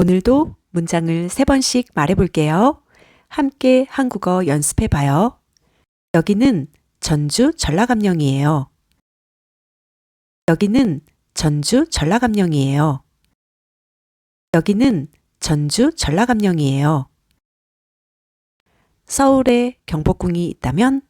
오늘도 문장을 3번씩 말해볼게요. 함께 한국어 연습해봐요. 여기는 전주 전라감령이에요. 여기는 전주 전라감령이에요. 여기는 전주 전라감령이에요. 서울에 경복궁이 있다면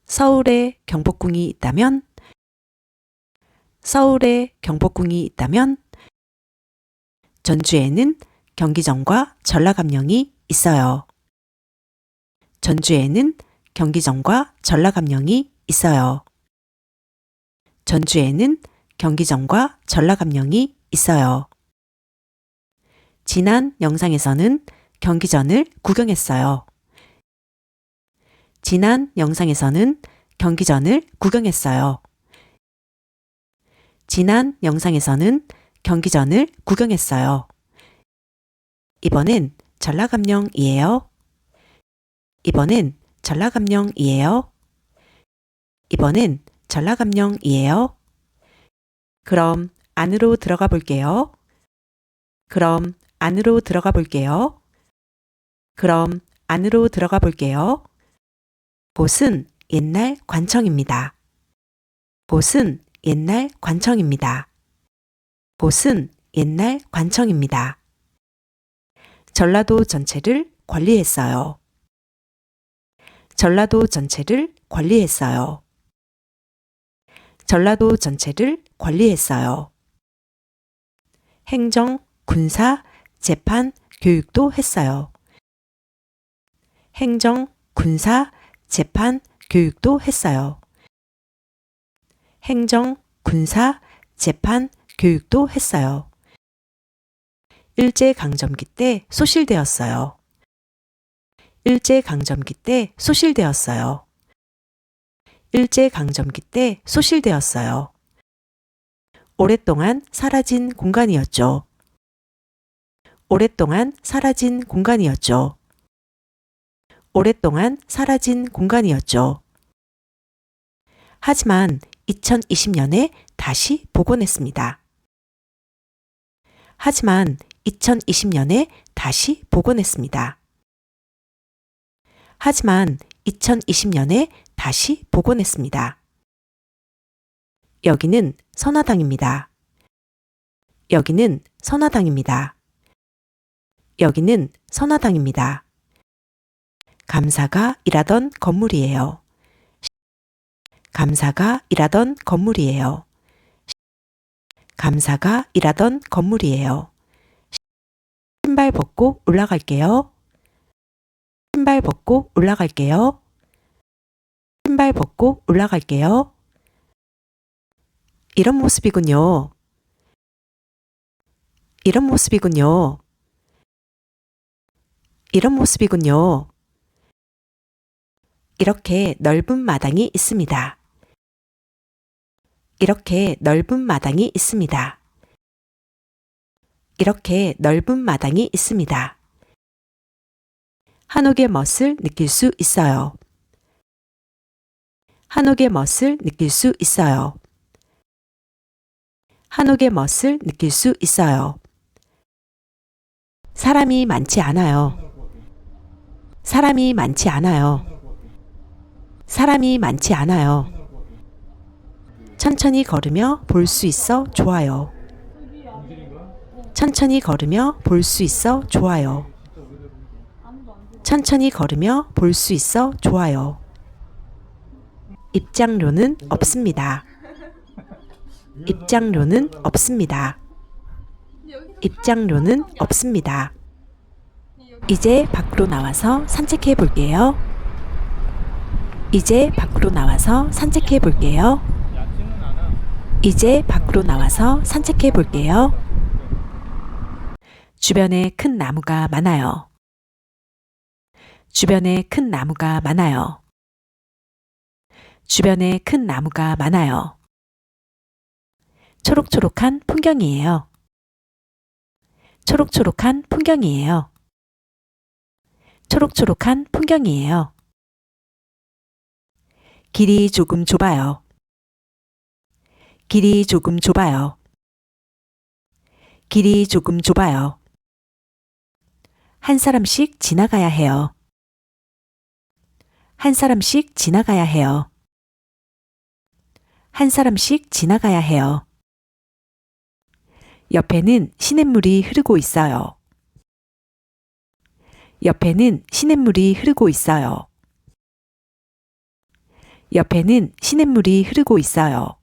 서울에 경복궁이 있다면 서울에 경복궁이 있다면 전주에는 경기정과 전라감령이 있어요. 전주에는 경기정과 전라감령이 있어요. 전주에는 경기정과 전라감령이 있어요. 지난 영상에서는 경기전을 구경했어요. 지난 영상에서는 경기전을 구경했어요. 지난 영상에서는 경기전을 구경했어요. 이번엔 전라감령이에요. 이번엔 전라감령이에요. 이번엔 전라감령이에요. 그럼 안으로 들어가 볼게요. 그럼 안으로 들어가 볼게요. 그럼 안으로 들어가 볼게요. 곳은 옛날 관청입니다. 곳은 옛날 관청입니다. 곳은 옛날 관청입니다. 전라도 전체를 관리했어요. 전라도 전체를 관리했어요. 전라도 전체를 관리했어요. 행정, 군사, 재판, 교육도 했어요. 행정, 군사, 재판, 교육도 했어요. 행정, 군사, 재판, 교육도 했어요. 일제강점기 때 소실되었어요. 일제강점기 때 소실되었어요. 일제강점기 때 소실되었어요. 오랫동안 사라진 공간이었죠. 오랫동안 사라진 공간이었죠. 오랫동안 사라진 공간이었죠. 하지만 2020년에 다시 복원했습니다. 하지만 2020년에 다시 복원했습니다. 하지만 2020년에 다시 복원했습니다. 여기는 선화당입니다. 여기는 선화당입니다. 여기는 선화당입니다. 감사가 일하던 건물이에요. 감사가 일하던 건물이에요. 감사가 일하던 건물이에요. 신발 벗고 올라갈게요. 신발 벗고 올라갈게요. 신발 벗고 올라갈게요. 이런 모습이군요. 이런 모습이군요. 이런 모습이군요. 이렇게 넓은 마당이 있습니다. 이렇게 넓은 마당이 있습니다. 이렇게 넓은 마당이 있습니다. 한옥의 멋을 느낄 수 있어요. 한옥의 멋을 느낄 수 있어요. 한옥의 멋을 느낄 수 있어요. 사람이 많지 않아요. 사람이 많지 않아요. 사람이 많지 않아요. 천천히 걸으며 볼 수 있어 좋아요. 천천히 걸으며 볼 수 있어 좋아요. 천천히 걸으며 볼 수 있어 좋아요. 입장료는 없습니다. 입장료는 없습니다. 입장료는 없습니다. 이제 밖으로 나와서 산책해 볼게요. 이제 밖으로 나와서 산책해 볼게요. 이제 밖으로 나와서 산책해 볼게요. 주변에 큰 나무가 많아요. 주변에 큰 나무가 많아요. 주변에 큰 나무가 많아요. 초록초록한 풍경이에요. 초록초록한 풍경이에요. 초록초록한 풍경이에요. 길이 조금 좁아요. 길이 조금 좁아요. 길이 조금 좁아요. 한 사람씩 지나가야 해요. 한 사람씩 지나가야 해요. 한 사람씩 지나가야 해요. 옆에는 시냇물이 흐르고 있어요. 옆에는 시냇물이 흐르고 있어요. 옆에는 시냇물이 흐르고 있어요.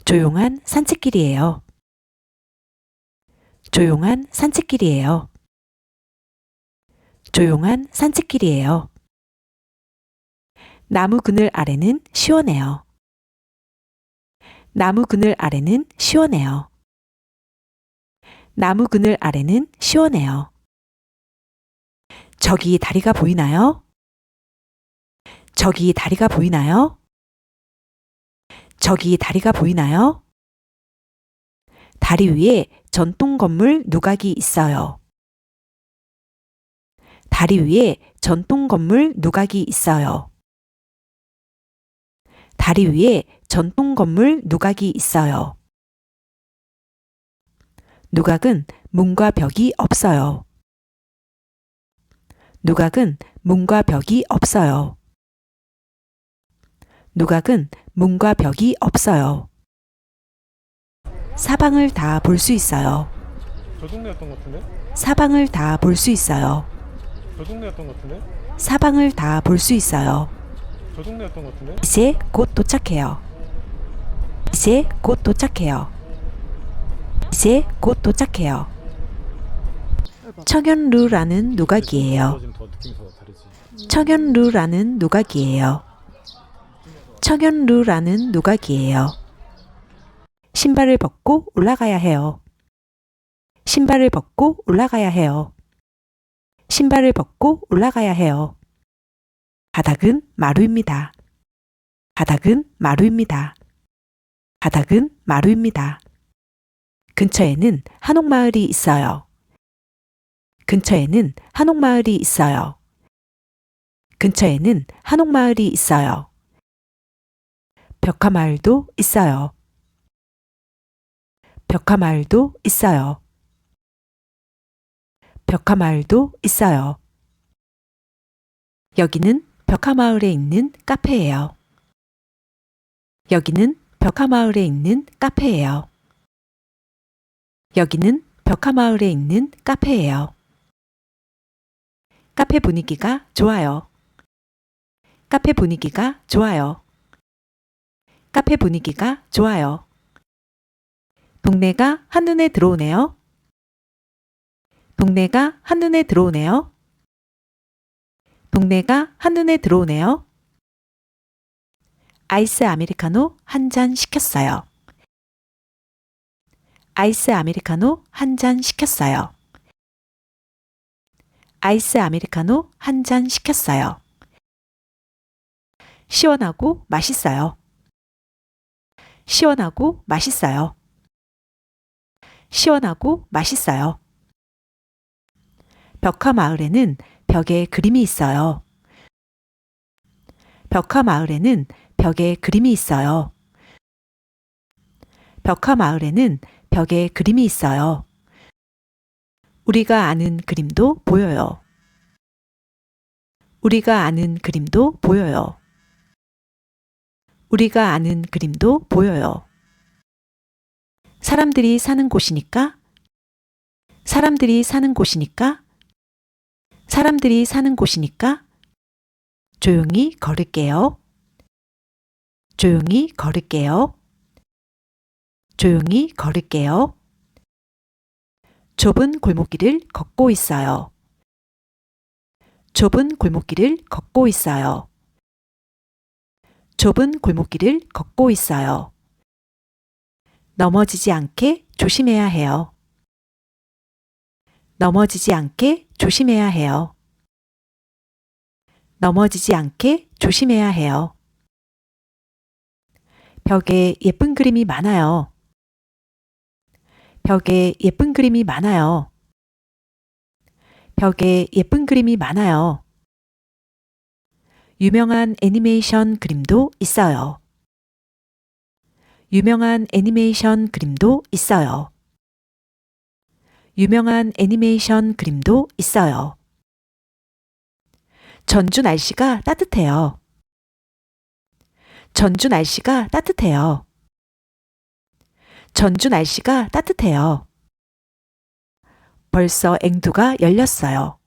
조용한 산책길이에요. 조용한 산책길이에요. 조용한 산책길이에요. 나무 그늘 아래는 시원해요. 나무 그늘 아래는 시원해요. 나무 그늘 아래는 시원해요. 저기 다리가 보이나요? 저기 다리가 보이나요? 저기 다리가 보이나요? 다리 위에 전통 건물 누각이 있어요. 다리 위에 전통 건물 누각이 있어요. 다리 위에 전통 건물 누각이 있어요. 누각은 문과 벽이 없어요. 누각은 문과 벽이 없어요. 누각은 문과 벽이 없어요. 사방을 다 볼 수 있어요. 저 동네였던 것 같은데? 사방을 다 볼 수 있어요. 저 동네였던 것 같은데? 사방을 다 볼 수 있어요. 저 동네였던 것 같은데? 이제 곧 도착해요. 이제 곧 도착해요. 이제 곧 도착해요. 청현루라는 누각이에요. 지금 더 느낌이 더 다르지. 청현루라는 누각이에요. 청현루라는 누각이에요. 신발을 벗고 올라가야 해요. 신발을 벗고 올라가야 해요. 신발을 벗고 올라가야 해요. 바닥은 마루입니다. 바닥은 마루입니다. 바닥은 마루입니다. 근처에는 한옥마을이 있어요. 근처에는 한옥마을이 있어요. 근처에는 한옥마을이 있어요. 벽화마을도 있어요. 벽화마을도 있어요. 벽화마을도 있어요. 여기는 벽화마을에 있는 카페예요. 여기는 벽화마을에 있는 카페예요. 여기는 벽화마을에 있는 카페예요. 카페 분위기가 좋아요. 카페 분위기가 좋아요. 카페 분위기가 좋아요. 동네가 한눈에 들어오네요. 동네가 한눈에 들어오네요. 동네가 한눈에 들어오네요. 아이스 아메리카노 한 잔 시켰어요. 아이스 아메리카노 한 잔 시켰어요. 아이스 아메리카노 한 잔 시켰어요. 시원하고 맛있어요. 시원하고 맛있어요. 시원하고 맛있어요. 벽화마을에는 벽에 그림이 있어요. 벽화마을에는 벽에 그림이 있어요. 벽화마을에는 벽에 그림이 있어요. 우리가 아는 그림도 보여요. 우리가 아는 그림도 보여요. 우리가 아는 그림도 보여요. 사람들이 사는 곳이니까? 사람들이 사는 곳이니까? 사람들이 사는 곳이니까? 조용히 걸을게요. 조용히 걸을게요. 조용히 걸을게요. 좁은 골목길을 걷고 있어요. 좁은 골목길을 걷고 있어요. 좁은 골목길을 걷고 있어요. 넘어지지 않게 조심해야 해요. 넘어지지 않게 조심해야 해요. 넘어지지 않게 조심해야 해요. 벽에 예쁜 그림이 많아요. 벽에 예쁜 그림이 많아요. 벽에 예쁜 그림이 많아요. 유명한 애니메이션 그림도 있어요. 유명한 애니메이션 그림도 있어요. 유명한 애니메이션 그림도 있어요. 전주 날씨가 따뜻해요. 전주 날씨가 따뜻해요. 전주 날씨가 따뜻해요. 벌써 앵두가 열렸어요.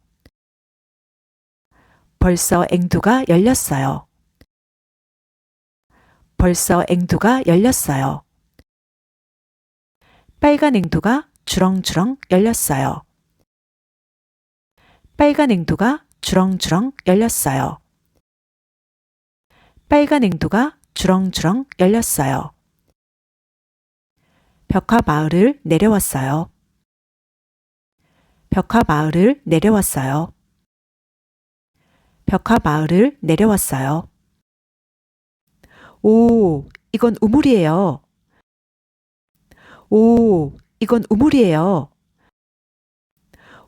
벌써 앵두가 열렸어요. 벌써 앵두가 열렸어요. 빨간 앵두가 주렁주렁 열렸어요. 빨간 앵두가 주렁주렁 열렸어요. 빨간 앵두가 주렁주렁 열렸어요. 벽화 마을을 내려왔어요. 벽화 마을을 내려왔어요. 벽화 마을을 내려왔어요. 오, 이건 우물이에요. 오, 이건 우물이에요.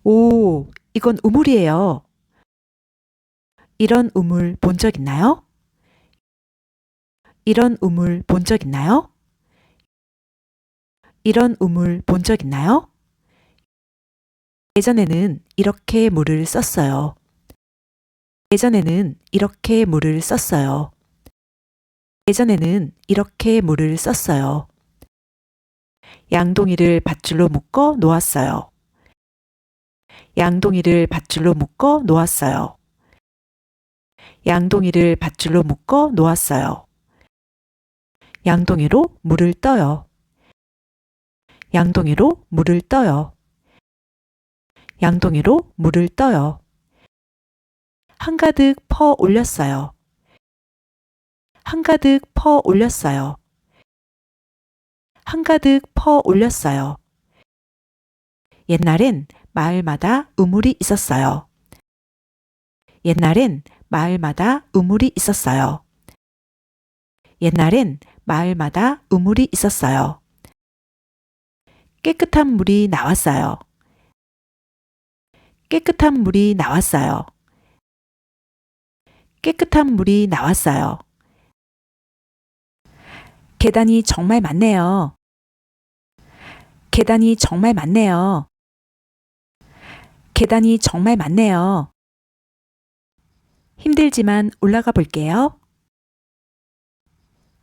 오, 이건 우물이에요. 이런 우물 본 적 있나요? 이런 우물 본 적 있나요? 이런 우물 본 적 있나요? 예전에는 이렇게 물을 썼어요. 예전에는 이렇게 물을 썼어요. 예전에는 이렇게 물을 썼어요. 양동이를 밧줄로 묶어 놓았어요. 양동이를 밧줄로 묶어 놓았어요. 양동이를 밧줄로 묶어 놓았어요. 양동이로 물을 떠요. 양동이로 물을 떠요. 양동이로 물을 떠요. 한가득 퍼 올렸어요. 한가득 퍼 올렸어요. 한가득 퍼 올렸어요. 옛날엔 마을마다 우물이 있었어요. 옛날엔 마을마다 우물이 있었어요. 옛날엔 마을마다 우물이 있었어요. 깨끗한 물이 나왔어요. 깨끗한 물이 나왔어요. 깨끗한 물이 나왔어요. 계단이 정말 많네요. 계단이 정말 많네요. 계단이 정말 많네요. 힘들지만 올라가 볼게요.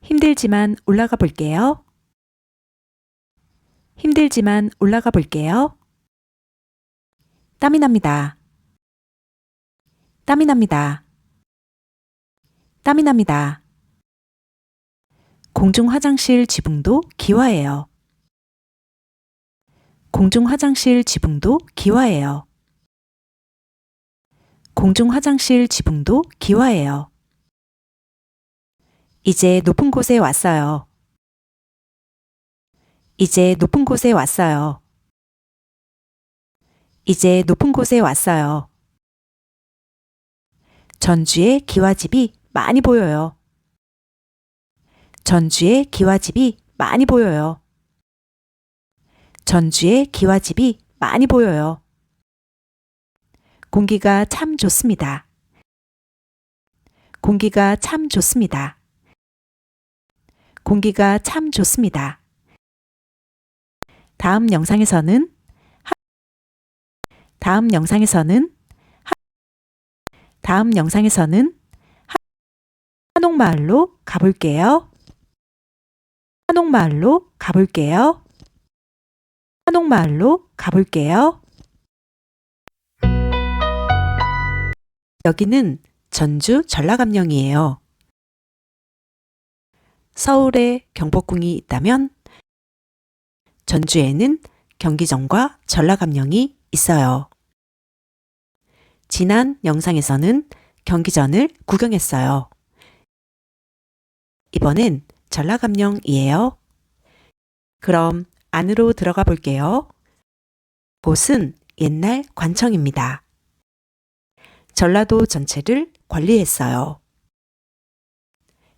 힘들지만 올라가 볼게요. 힘들지만 올라가 볼게요. 땀이 납니다. 땀이 납니다. 땀이 납니다. 공중 화장실 지붕도 기와예요. 공중 화장실 지붕도 기와예요. 공중 화장실 지붕도 기와예요. 이제 높은 곳에 왔어요. 이제 높은 곳에 왔어요. 이제 높은 곳에 왔어요. 전주에 기와집이 많이 보여요. 전주에 기와집이 많이 보여요. 전주에 기와집이 많이 보여요. 공기가 참 좋습니다. 공기가 참 좋습니다. 공기가 참 좋습니다. 다음 영상에서는 한옥마을로 가볼게요. 한옥마을로 가볼게요. 한옥마을로 가볼게요. 여기는 전주 전라감령이에요. 서울에 경복궁이 있다면 전주에는 경기전과 전라감령이 있어요. 지난 영상에서는 경기전을 구경했어요. 이번엔 전라감령이에요. 그럼 안으로 들어가 볼게요. 곳은 옛날 관청입니다. 전라도 전체를 관리했어요.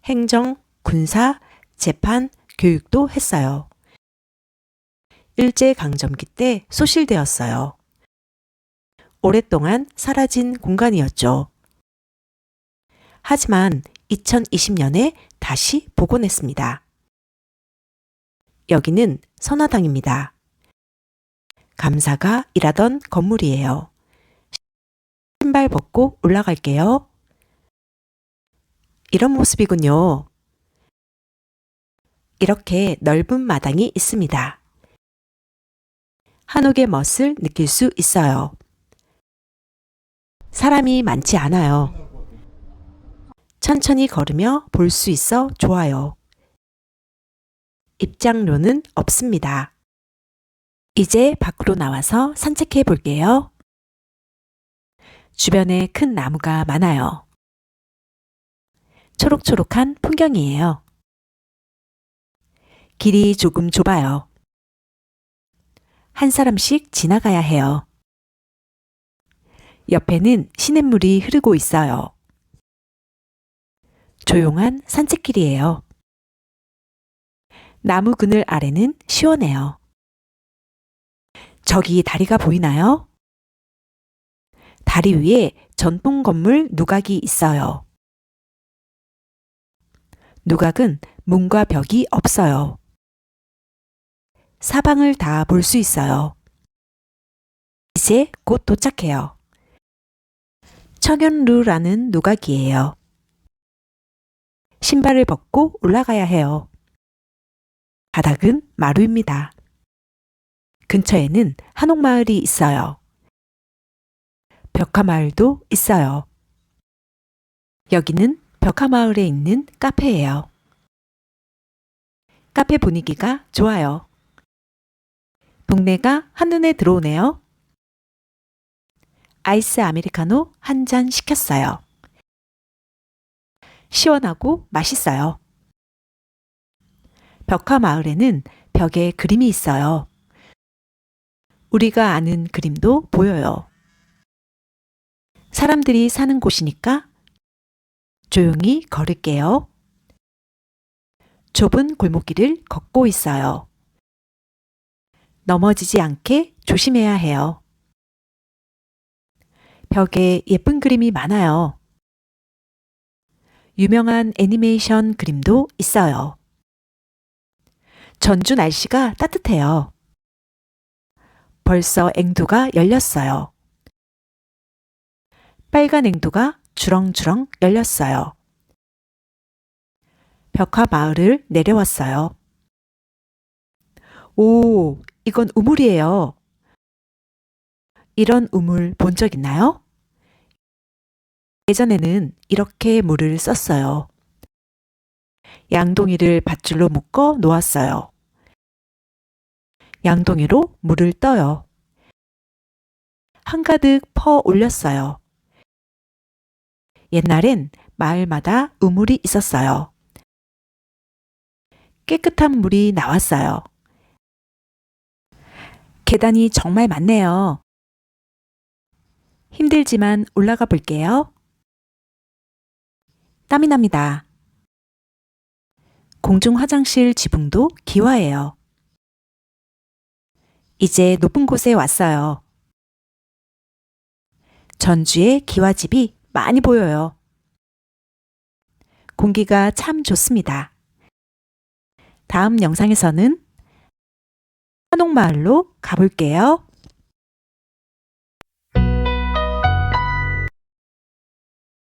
행정, 군사, 재판, 교육도 했어요. 일제강점기 때 소실되었어요. 오랫동안 사라진 공간이었죠. 하지만 2020년에 다시 복원했습니다. 여기는 선화당입니다. 감사가 일하던 건물이에요. 신발 벗고 올라갈게요. 이런 모습이군요. 이렇게 넓은 마당이 있습니다. 한옥의 멋을 느낄 수 있어요. 사람이 많지 않아요. 천천히 걸으며 볼 수 있어 좋아요. 입장료는 없습니다. 이제 밖으로 나와서 산책해 볼게요. 주변에 큰 나무가 많아요. 초록초록한 풍경이에요. 길이 조금 좁아요. 한 사람씩 지나가야 해요. 옆에는 시냇물이 흐르고 있어요. 조용한 산책길이에요. 나무 그늘 아래는 시원해요. 저기 다리가 보이나요? 다리 위에 전통 건물 누각이 있어요. 누각은 문과 벽이 없어요. 사방을 다 볼 수 있어요. 이제 곧 도착해요. 청연루라는 누각이에요. 신발을 벗고 올라가야 해요. 바닥은 마루입니다. 근처에는 한옥마을이 있어요. 벽화마을도 있어요. 여기는 벽화마을에 있는 카페예요. 카페 분위기가 좋아요. 동네가 한눈에 들어오네요. 아이스 아메리카노 한 잔 시켰어요. 시원하고 맛있어요. 벽화마을에는 벽에 그림이 있어요. 우리가 아는 그림도 보여요. 사람들이 사는 곳이니까 조용히 걸을게요. 좁은 골목길을 걷고 있어요. 넘어지지 않게 조심해야 해요. 벽에 예쁜 그림이 많아요. 유명한 애니메이션 그림도 있어요. 전주 날씨가 따뜻해요. 벌써 앵두가 열렸어요. 빨간 앵두가 주렁주렁 열렸어요. 벽화 마을을 내려왔어요. 오, 이건 우물이에요. 이런 우물 본 적 있나요? 예전에는 이렇게 물을 썼어요. 양동이를 밧줄로 묶어 놓았어요. 양동이로 물을 떠요. 한가득 퍼 올렸어요. 옛날엔 마을마다 우물이 있었어요. 깨끗한 물이 나왔어요. 계단이 정말 많네요. 힘들지만 올라가 볼게요. 땀이 납니다. 공중 화장실 지붕도 기와예요. 이제 높은 곳에 왔어요. 전주에 기와집이 많이 보여요. 공기가 참 좋습니다. 다음 영상에서는 한옥마을로 가볼게요.